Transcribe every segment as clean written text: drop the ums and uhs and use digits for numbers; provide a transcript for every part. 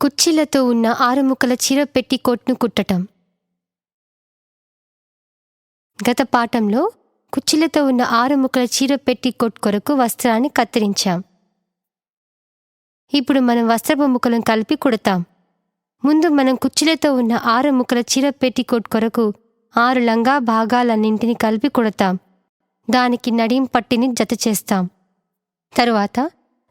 కుర్చీలతో ఉన్న 6 ముక్కల చీర పెట్టికోట్ను కుట్టటం. గత పాఠంలో కుర్చీలతో ఉన్న 6 ముక్కల చీర పెట్టికోట్ కొరకు వస్త్రాన్ని కత్తిరించాం. ఇప్పుడు మనం వస్త్రపు ముక్కలను కలిపి కుడతాం. ముందు మనం కుర్చీలతో ఉన్న 6 ముక్కల చీర పెట్టికోట్ కొరకు 6 లంగా భాగాలన్నింటినీ కలిపి కుడతాం. దానికి నడిం పట్టిని జత చేస్తాం. తరువాత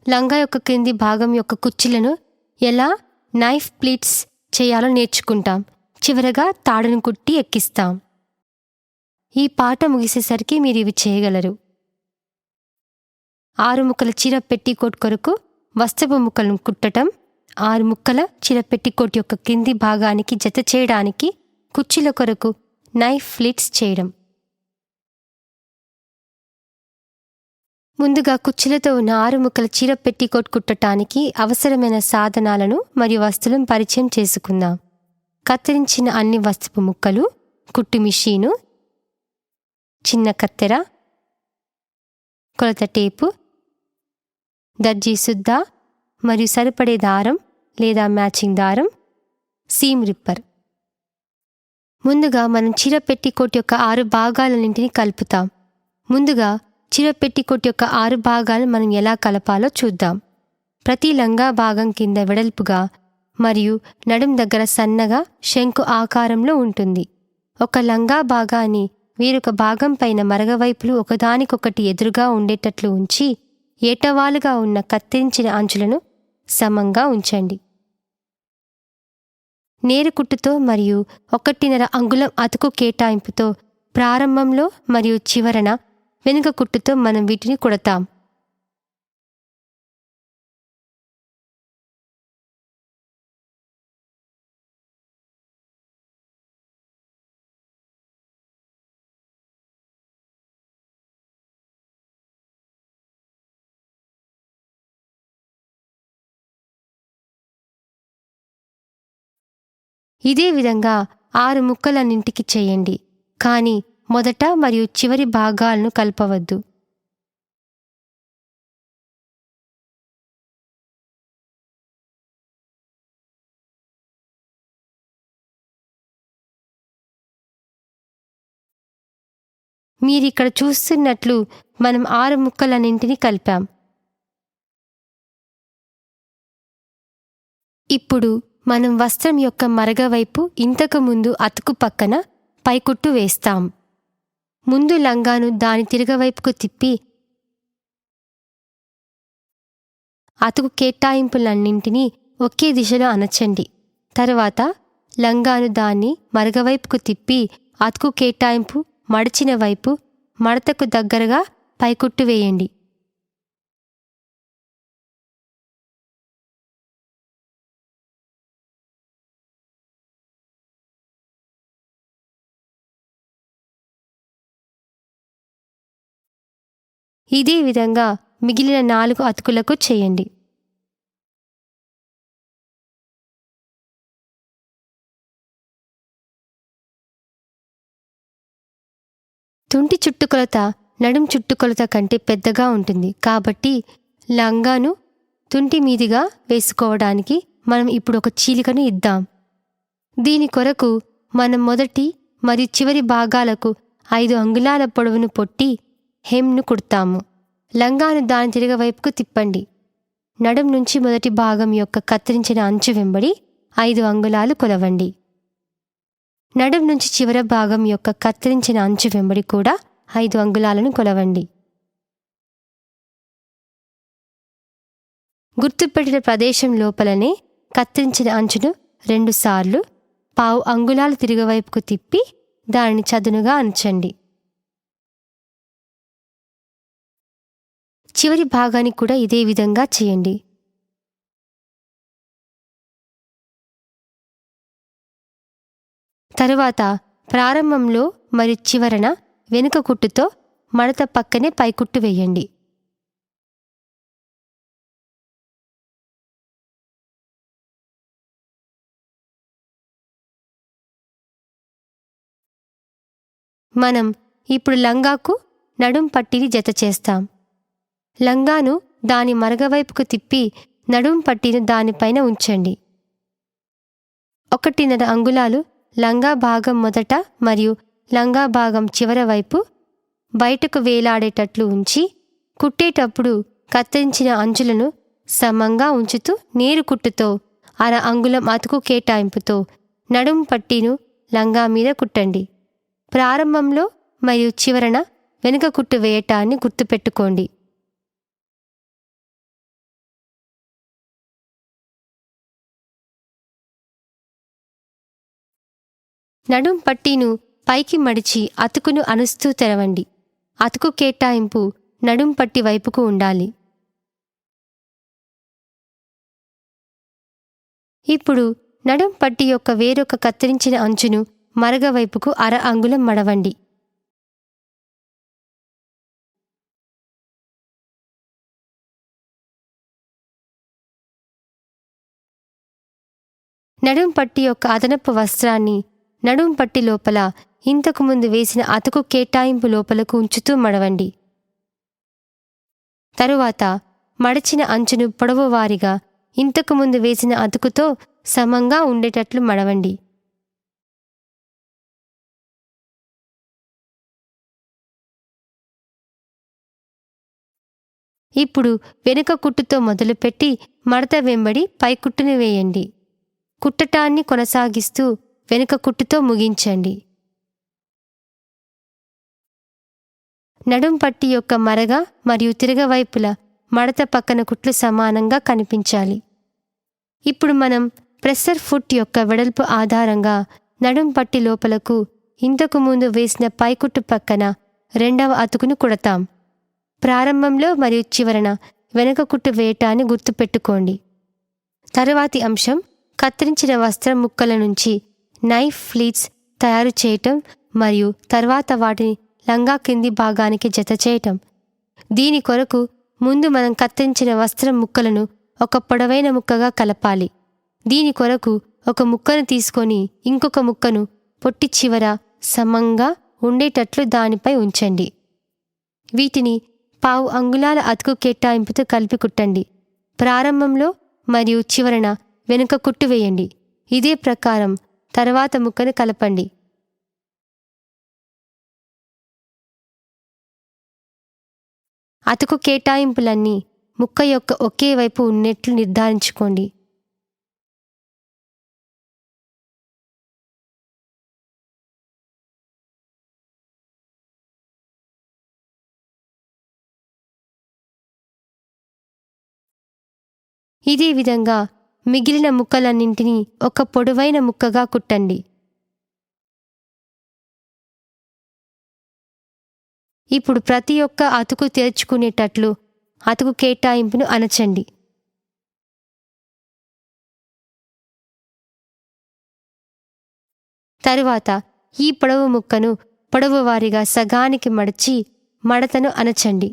లంగా యొక్క క్రింది భాగం యొక్క కుర్చీలను ఎలా నైఫ్ ప్లీట్స్ చేయాలో నేర్చుకుంటాం. చివరగా తాడును కుట్టి ఎక్కిస్తాం. ఈ పాఠ ముగిసేసరికి మీరు ఇవి చేయగలరు. 6 ముక్కల చీర పెట్టికోట్ కొరకు వస్త్రపు ముక్కలను కుట్టటం, 6 ముక్కల చీర పెట్టికోట్ యొక్క కింది భాగానికి జత చేయడానికి కుర్చీల కొరకు నైఫ్ ప్లీట్స్ చేయడం. ముందుగా కుర్చీలతో ఉన్న 6 ముక్కల చీర పెట్టికోట్ కుట్టటానికి అవసరమైన సాధనాలను మరియు వస్తువులను పరిచయం చేసుకుందాం. కత్తిరించిన అన్ని వస్త్రపు ముక్కలు, కుట్టు మిషీను, చిన్న కత్తెర, కొలత టేపు, దర్జీ సుద్ద మరియు సరిపడే దారం లేదా మ్యాచింగ్ దారం, సీమ్ రిప్పర్. ముందుగా మనం చీర పెట్టికోట్ యొక్క 6 భాగాలన్నింటినీ కలుపుతాం. ముందుగా చీర పెట్టికోట్ యొక్క 6 భాగాలను మనం ఎలా కలపాలో చూద్దాం. ప్రతి లంగా భాగం కింద వెడల్పుగా మరియు నడుం దగ్గర సన్నగా శంకు ఆకారంలో ఉంటుంది. ఒక లంగా భాగాన్ని వేరొక భాగం పైన మరగవైపులు ఒకదానికొకటి ఎదురుగా ఉండేటట్లు ఉంచి ఏటవాలుగా ఉన్న కత్తిరించిన అంచులను సమంగా ఉంచండి. నేరుకుట్టుతో మరియు 1.5 అంగుళం అతుకు కేటాయింపుతో ప్రారంభంలో మరియు చివరన వెనుక కుట్టుతో మనం వీటిని కుడతాం. ఇదే విధంగా 6 ముక్కలన్నింటికి చేయండి. కానీ మొదట మరియు చివరి భాగాలను కలపవద్దు. మీరిక్కడ చూస్తున్నట్లు మనం 6 ముక్కలన్నింటినీ కలిపాం. ఇప్పుడు మనం వస్త్రం యొక్క మరగవైపు ఇంతకు ముందు అతుకు పక్కన పైకుట్టు వేస్తాం. ముందు లంగాను దాని తిరగవైపుకు తిప్పి అతుకు కేటాయింపులన్నింటినీ ఒకే దిశలో అణచండి. తరువాత లంగాను దాన్ని మరగవైపుకు తిప్పి అతుకు కేటాయింపు మడిచిన వైపు మడతకు దగ్గరగా పైకుట్టు వేయండి. ఇదే విధంగా మిగిలిన 4 అతుకులకు చేయండి. తుంటి చుట్టుకొలత నడుం చుట్టుకొలత కంటే పెద్దగా ఉంటుంది. కాబట్టి లంగాను తుంటి మీదుగా వేసుకోవడానికి మనం ఇప్పుడు ఒక చీలికను ఇద్దాం. దీని కొరకు మనం మొదటి మరియు చివరి భాగాలకు 5 అంగుళాల పొడవును పొట్టి హెమ్ను కుడతాము. లంగాను దాని తిరగవైపుకు తిప్పండి. నడుం నుంచి మొదటి భాగం యొక్క కత్తిరించిన అంచు వెంబడి 5 అంగుళాలు కొలవండి. నడుం నుంచి చివరి భాగం యొక్క కత్తిరించిన అంచు వెంబడి కూడా 5 అంగుళాలను కొలవండి. గుర్తుపెట్టిన ప్రదేశం లోపలనే కత్తిరించిన అంచును 2 సార్లు 1/2 అంగుళాలు తిరగవైపుకు తిప్పి దానిని చదునుగా అంచండి. చివరి భాగాన్ని కూడా ఇదే విధంగా చేయండి. తరువాత ప్రారంభంలో మరియు చివరన వెనుక కుట్టుతో మడత పక్కనే పైకుట్టు వేయండి. మనం ఇప్పుడు లంగాకు నడుం పట్టీని జత చేస్తాం. లంగాను దాని మరగవైపుకు తిప్పి నడుం పట్టీని దానిపైన ఉంచండి. 1.5 అంగుళాలు లంగా భాగం మొదట మరియు లంగా భాగం చివర వైపు బయటకు వేలాడేటట్లు ఉంచి కుట్టేటప్పుడు కత్తిరించిన అంచులను సమంగా ఉంచుతూ నేరు కుట్టుతో 1/2 అంగుళం అతుకు కేటాయింపుతో నడుం పట్టీను లంగా మీద కుట్టండి. ప్రారంభంలో మరియు చివరన వెనుక కుట్టు వేయటాన్ని గుర్తుపెట్టుకోండి. నడుం పట్టీను పైకి మడిచి అతుకును అనుస్తూ తెరవండి. అతుకు కేటాయింపు నడుం పట్టి వైపుకు ఉండాలి. ఇప్పుడు నడుం పట్టి యొక్క వేరొక కత్తిరించిన అంచును మరగ వైపుకు 1/2 అంగుళం మడవండి. నడుం పట్టి యొక్క అదనపు వస్త్రాన్ని నడుం పట్టి లోపల ఇంతకుముందు వేసిన అతుకు కేటాయింపు లోపలకు ఉంచుతూ మడవండి. తరువాత మడచిన అంచును పొడవువారీగా ఇంతకుముందు వేసిన అతుకుతో సమంగా ఉండేటట్లు మడవండి. ఇప్పుడు వెనుక కుట్టుతో మొదలుపెట్టి మడత వెంబడి పైకుట్టును వేయండి. కుట్టటాన్ని కొనసాగిస్తూ వెనుక కుట్టుతో ముగించండి. నడుం పట్టి యొక్క మరగ మరియు తిరగవైపుల మడత పక్కన కుట్లు సమానంగా కనిపించాలి. ఇప్పుడు మనం ప్రెస్సర్ ఫుట్ యొక్క వెడల్పు ఆధారంగా నడుం పట్టి లోపలకు ఇంతకు ముందు వేసిన పైకుట్టు పక్కన 2వ అతుకును కుడతాం. ప్రారంభంలో మరియు చివరన వెనుక కుట్టు వేయటాన్ని గుర్తుపెట్టుకోండి. తరువాతి అంశం కత్తిరించిన వస్త్రం ముక్కల నుంచి నైఫ్ ఫ్లీట్స్ తయారు చేయటం మరియు తర్వాత వాటిని లంగా కింది భాగానికి జత చేయటం. దీని కొరకు ముందు మనం కత్తిరించిన వస్త్రం ముక్కలను ఒక పొడవైన ముక్కగా కలపాలి. దీని కొరకు ఒక ముక్కను తీసుకొని ఇంకొక ముక్కను పొట్టి చివర సమంగా ఉండేటట్లు దానిపై ఉంచండి. వీటిని 1/2 అంగుళాల అతుకు కేటాయింపుతో కలిపి కుట్టండి. ప్రారంభంలో మరియు చివరన వెనుక కుట్టు వేయండి. ఇదే ప్రకారం తర్వాత ముక్కను కలపండి. అతుకు కేటాయింపులన్నీ ముక్క యొక్క ఒకే వైపు ఉన్నట్లు నిర్ధారించుకోండి. ఇదే విధంగా మిగిలిన ముక్కలన్నింటినీ ఒక పొడవైన ముక్కగా కుట్టండి. ఇప్పుడు ప్రతి ఒక్క అతుకు తెరుచుకునేటట్లు అతుకు కేటాయింపును అణచండి. తరువాత ఈ పొడవు ముక్కను పొడవు వారీగా సగానికి మడిచి మడతను అణచండి.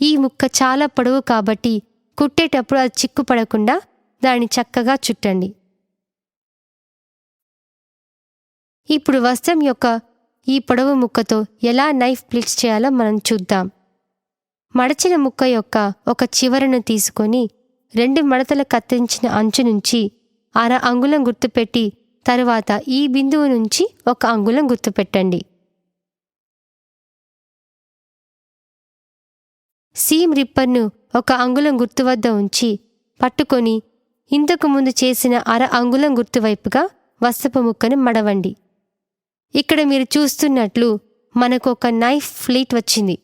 ఈ ముక్క చాలా పొడవు కాబట్టి కుట్టేటప్పుడు అది చిక్కుపడకుండా దాన్ని చక్కగా చుట్టండి. ఇప్పుడు వస్త్రం యొక్క ఈ పొడవు ముక్కతో ఎలా నైఫ్ ప్లీట్స్ చేయాలో మనం చూద్దాం. మడచిన ముక్క యొక్క ఒక చివరను తీసుకొని 2 మడతల కత్తిరించిన అంచు నుంచి 1/2 అంగుళం గుర్తుపెట్టి తరువాత ఈ బిందువు నుంచి 1 అంగుళం గుర్తుపెట్టండి. సీమ్ రిప్పర్ను 1 అంగుళం గుర్తు వద్ద ఉంచి పట్టుకొని ఇంతకు ముందు చేసిన 1/2 అంగుళం గుర్తువైపుగా వస్త్రపు ముక్కను మడవండి. ఇక్కడ మీరు చూస్తున్నట్లు మనకు ఒక నైఫ్ ఫ్లీట్ వచ్చింది.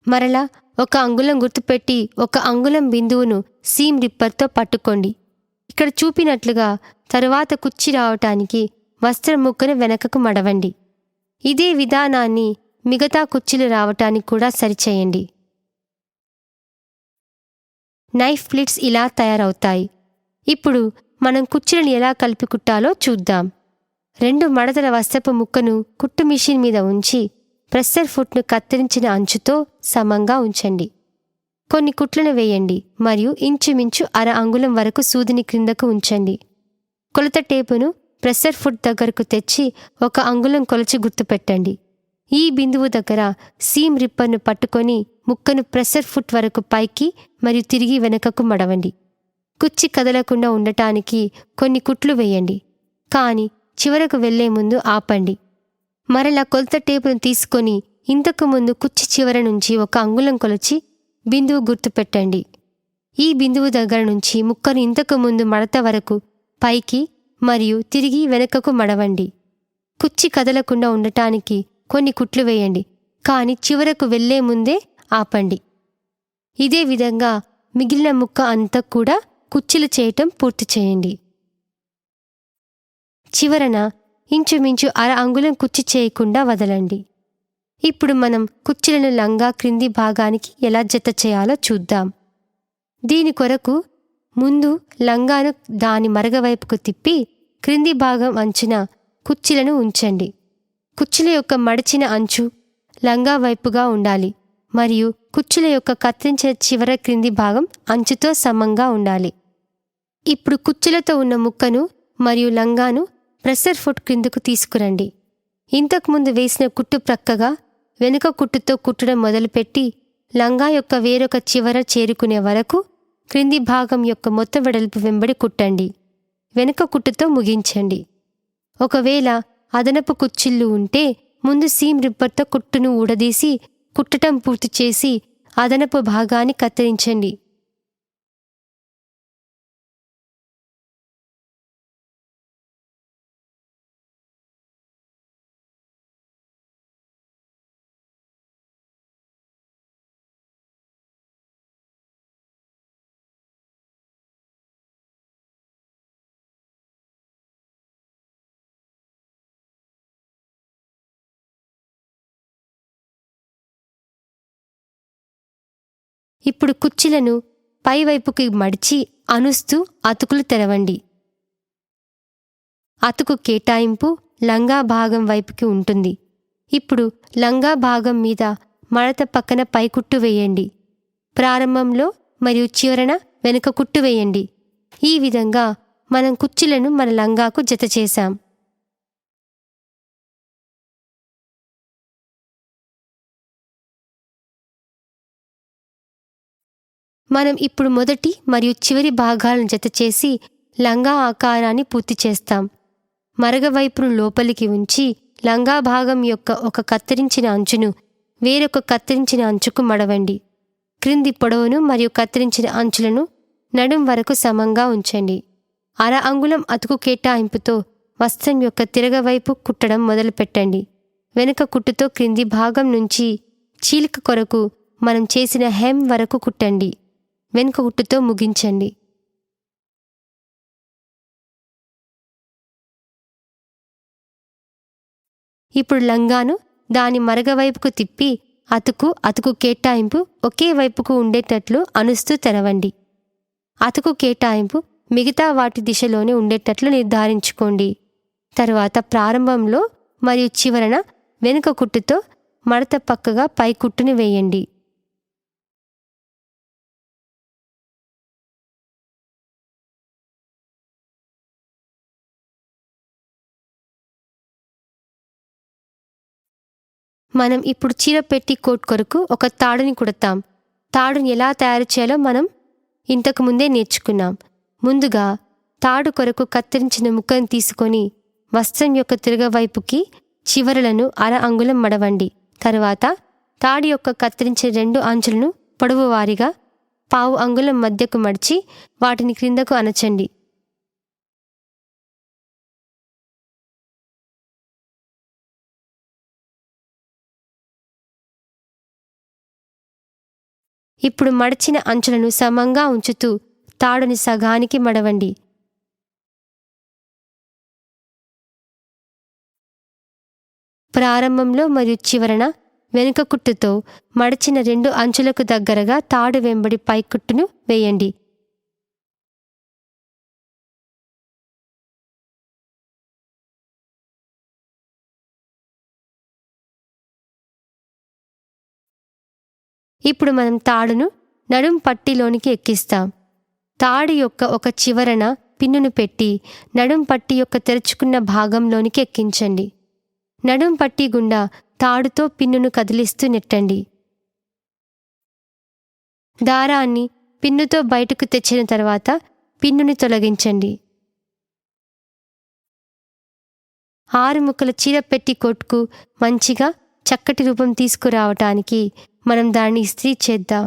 మరలా 1 అంగుళం గుర్తుపెట్టి 1 అంగుళం బిందువును సీమ్ రిప్పర్తో పట్టుకోండి. ఇక్కడ చూపినట్లుగా తరువాత కుచ్చి రావటానికి వస్త్రం ముక్కను వెనకకు మడవండి. ఇదే విధానాన్ని మిగతా కుచ్చులు రావటానికి కూడా సరిచేయండి. నైఫ్ ప్లీట్స్ ఇలా తయారవుతాయి. ఇప్పుడు మనం కుచ్చులను ఎలా కలిపి కుట్టాలో చూద్దాం. 2 మడతల వస్త్రపు ముక్కను కుట్టు మిషన్ మీద ఉంచి ప్రెస్సర్ ఫుట్ను కత్తిరించిన అంచుతో సమంగా ఉంచండి. కొన్ని కుట్లను వేయండి మరియు ఇంచుమించు 1/2 అంగుళం వరకు సూదిని క్రిందకు ఉంచండి. కొలత టేపును ప్రెస్సర్ ఫుట్ దగ్గరకు తెచ్చి 1 అంగుళం కొలిచి గుర్తుపెట్టండి. ఈ బిందువు దగ్గర సీమ్ రిప్పర్ను పట్టుకొని ముక్కను ప్రెషర్ ఫుట్ వరకు పైకి మరియు తిరిగి వెనుకకు మడవండి. కుచ్చి కదలకుండా ఉండటానికి కొన్ని కుట్లు వేయండి, కానీ చివరకు వెళ్లే ముందు ఆపండి. మరలా కొలత టేపును తీసుకొని ఇంతకు ముందు కుచ్చి చివర నుంచి 1 అంగుళం కొలిచి బిందువు గుర్తుపెట్టండి. ఈ బిందువు దగ్గర నుంచి ముక్కను ఇంతకు ముందు మడత వరకు పైకి మరియు తిరిగి వెనుకకు మడవండి. కుచ్చి కదలకుండా ఉండటానికి కొన్ని కుట్లు వేయండి, కానీ చివరకు వెళ్లే ముందే ఆపండి. ఇదే విధంగా మిగిలిన ముక్క అంతా కూడా కుచ్చులు చేయటం పూర్తి చేయండి. చివరన ఇంచుమించు 1/2 అంగుళం కుచ్చి చేయకుండా వదలండి. ఇప్పుడు మనం కుచ్చులను లంగా క్రింది భాగానికి ఎలా జత చేయాలో చూద్దాం. దీని కొరకు ముందు లంగాను దాని మరగవైపుకు తిప్పి క్రింది భాగం అంచున కుచ్చులను ఉంచండి. కుచ్చుల యొక్క మడిచిన అంచు లంగా వైపుగా ఉండాలి మరియు కుచ్చుల యొక్క కత్తిరించిన చివర క్రింది భాగం అంచుతో సమంగా ఉండాలి. ఇప్పుడు కుచ్చులతో ఉన్న ముక్కను మరియు లంగాను ప్రెషర్ ఫుట్ క్రిందకు తీసుకురండి. ఇంతకుముందు వేసిన కుట్టు ప్రక్కగా వెనుక కుట్టుతో కుట్టడం మొదలుపెట్టి లంగా యొక్క వేరొక చివర చేరుకునే వరకు క్రింది భాగం యొక్క మొత్తం వెడల్పు వెంబడి కుట్టండి. వెనుక కుట్టుతో ముగించండి. ఒకవేళ అదనపు కుచ్చిళ్ళు ఉంటే ముందు సీమ్ రిప్పర్తో కుట్టును ఊడదీసి కుట్టటం పూర్తి చేసి అదనపు భాగాన్ని కత్తిరించండి. ఇప్పుడు కుచ్చులను పైవైపుకి మడిచి అనుస్తూ అతుకులు తెరవండి. అతుకు కేటాయింపు లంగా భాగం వైపుకి ఉంటుంది. ఇప్పుడు లంగా భాగం మీద మడత పక్కన పైకుట్టు వేయండి. ప్రారంభంలో మరియు చివరన వెనుక కుట్టు వేయండి. ఈ విధంగా మనం కుచ్చులను మన లంగాకు జత చేశాం. మనం ఇప్పుడు మొదటి మరియు చివరి భాగాలను జత చేసి లంగా ఆకారాన్ని పూర్తి చేస్తాం. మరగవైపును లోపలికి ఉంచి లంగా భాగం యొక్క ఒక కత్తిరించిన అంచును వేరొక కత్తిరించిన అంచుకు మడవండి. క్రింది పొడవును మరియు కత్తిరించిన అంచులను నడుం వరకు సమంగా ఉంచండి. 1/2 అంగుళం అతుకు కేటాయింపుతో వస్త్రం యొక్క తిరగవైపు కుట్టడం మొదలుపెట్టండి. వెనుక కుట్టుతో క్రింది భాగం నుంచి చీలిక కొరకు మనం చేసిన హెమ్ వరకు కుట్టండి. వెనుక కుట్టుతో ముగించండి. ఇప్పుడు లంగాను దాని మరగవైపుకు తిప్పి అతుకు కేటాయింపు ఒకే వైపుకు ఉండేటట్లు అనుస్తూ తెరవండి. అతుకు కేటాయింపు మిగతా వాటి దిశలోనే ఉండేటట్లు నిర్ధారించుకోండి. తరువాత ప్రారంభంలో మరియు చివరన వెనుక కుట్టుతో మడత పక్కగా పై కుట్టుని వేయండి. మనం ఇప్పుడు చీర పెట్టి కోట్ కొరకు ఒక తాడుని కుడతాం. తాడుని ఎలా తయారు చేయాలో మనం ఇంతకు ముందే నేర్చుకున్నాం. ముందుగా తాడు కొరకు కత్తిరించిన ముక్కను తీసుకొని వస్త్రం యొక్క తిరగవైపుకి చివరలను 1/2 అంగుళం మడవండి. తరువాత తాడు యొక్క కత్తిరించిన 2 అంచులను పొడవు వారీగా 1/4 అంగుళం మధ్యకు మడిచి వాటిని క్రిందకు అణచండి. ఇప్పుడు మడిచిన అంచులను సమంగా ఉంచుతూ తాడుని సగానికి మడవండి. ప్రారంభంలో మరియు చివరన వెనుక కుట్టుతో మడిచిన 2 అంచులకు దగ్గరగా తాడు వెంబడి పైకుట్టును వేయండి. ఇప్పుడు మనం తాడును నడుం పట్టీలోనికి ఎక్కిస్తాం. తాడు యొక్క ఒక చివరన పిన్నును పెట్టి నడుం పట్టీ యొక్క తెరుచుకున్న భాగంలోనికి ఎక్కించండి. నడుం పట్టీ గుండా తాడుతో పిన్నును కదిలిస్తూ నెట్టండి. దారాన్ని పిన్నుతో బయటకు తెచ్చిన తర్వాత పిన్నుని తొలగించండి. 6 ముక్కల చీర పెట్టికోట్కు మంచిగా చక్కటి రూపం తీసుకురావటానికి మనం దాన్ని ఇస్త్రీ చేద్దాం.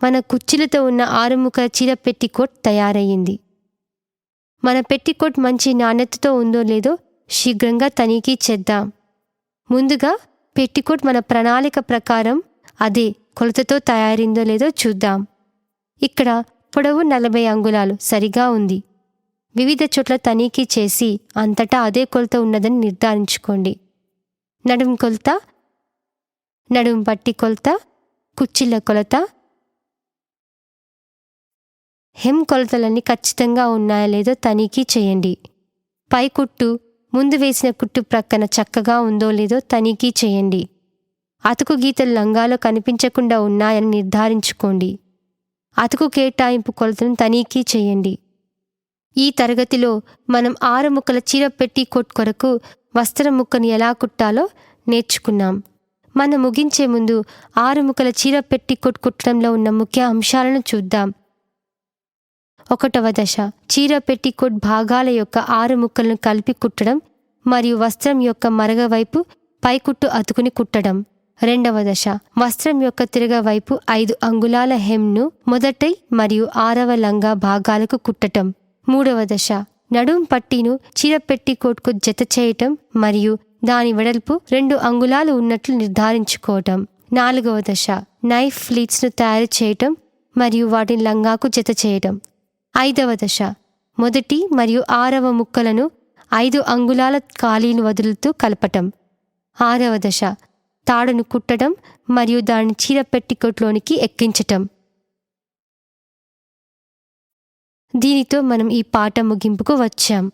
మన కుచ్చులతో ఉన్న 6 ముక్కల చీర పెట్టికోట్ తయారయ్యింది. మన పెట్టికోట్ మంచి నాణ్యతతో ఉందో లేదో శీఘ్రంగా తనిఖీ చేద్దాం. ముందుగా పెట్టికోట్ మన ప్రణాళిక ప్రకారం అదే కొలతతో తయారైందో లేదో చూద్దాం. ఇక్కడ పొడవు 40 అంగుళాలు సరిగా ఉంది. వివిధ చోట్ల తనిఖీ చేసి అంతటా అదే కొలత ఉన్నదని నిర్ధారించుకోండి. నడుం కొలత, నడుం పట్టి కొలత, కుచ్చిళ్ళ కొలత, హెమ్ కొలతలన్నీ ఖచ్చితంగా ఉన్నాయో లేదో తనిఖీ చేయండి. పై కుట్టు ముందు వేసిన కుట్టు ప్రక్కన చక్కగా ఉందో లేదో తనిఖీ చేయండి. అతుకు గీతలు లంగాలో కనిపించకుండా ఉన్నాయని నిర్ధారించుకోండి. అతుకు కేటాయింపు కొలతను తనిఖీ చేయండి. ఈ తరగతిలో మనం 6 ముక్కల చీర పెట్టికోట్ కొరకు వస్త్రం ముక్కను ఎలా కుట్టాలో నేర్చుకున్నాం. మనం ముగించే ముందు 6 ముక్కల చీర పెట్టికోట్ కుట్టడంలో ఉన్న ముఖ్య అంశాలను చూద్దాం. 1వ దశ చీర పెట్టికోట్ భాగాల యొక్క 6 ముక్కలను కలిపి కుట్టడం మరియు వస్త్రం యొక్క మరగ వైపు పైకుట్టు అతుకుని కుట్టడం. 2వ దశ వస్త్రం యొక్క తిరగ వైపు 5 అంగుళాల హెమ్ను మొదటి మరియు 6వ లంగా భాగాలకు కుట్టటం. 3వ దశ నడుం పట్టీను చీర పెట్టికోట్కు జత చేయటం మరియు దాని వెడల్పు 2 అంగుళాలు ఉన్నట్లు నిర్ధారించుకోవటం. 4వ దశ నైఫ్ ఫ్లీట్స్ను తయారు చేయటం మరియు వాటిని లంగాకు జత చేయటం. 5వ దశ మొదటి మరియు 6వ ముక్కలను 5 అంగుళాల ఖాళీని వదులుతూ కలపటం. 6వ దశ తాడును కుట్టడం మరియు దాన్ని చీర పెట్టికోట్లోనికి ఎక్కించటం. దీనితో మనం ఈ పాఠం ముగింపుకు వచ్చాం.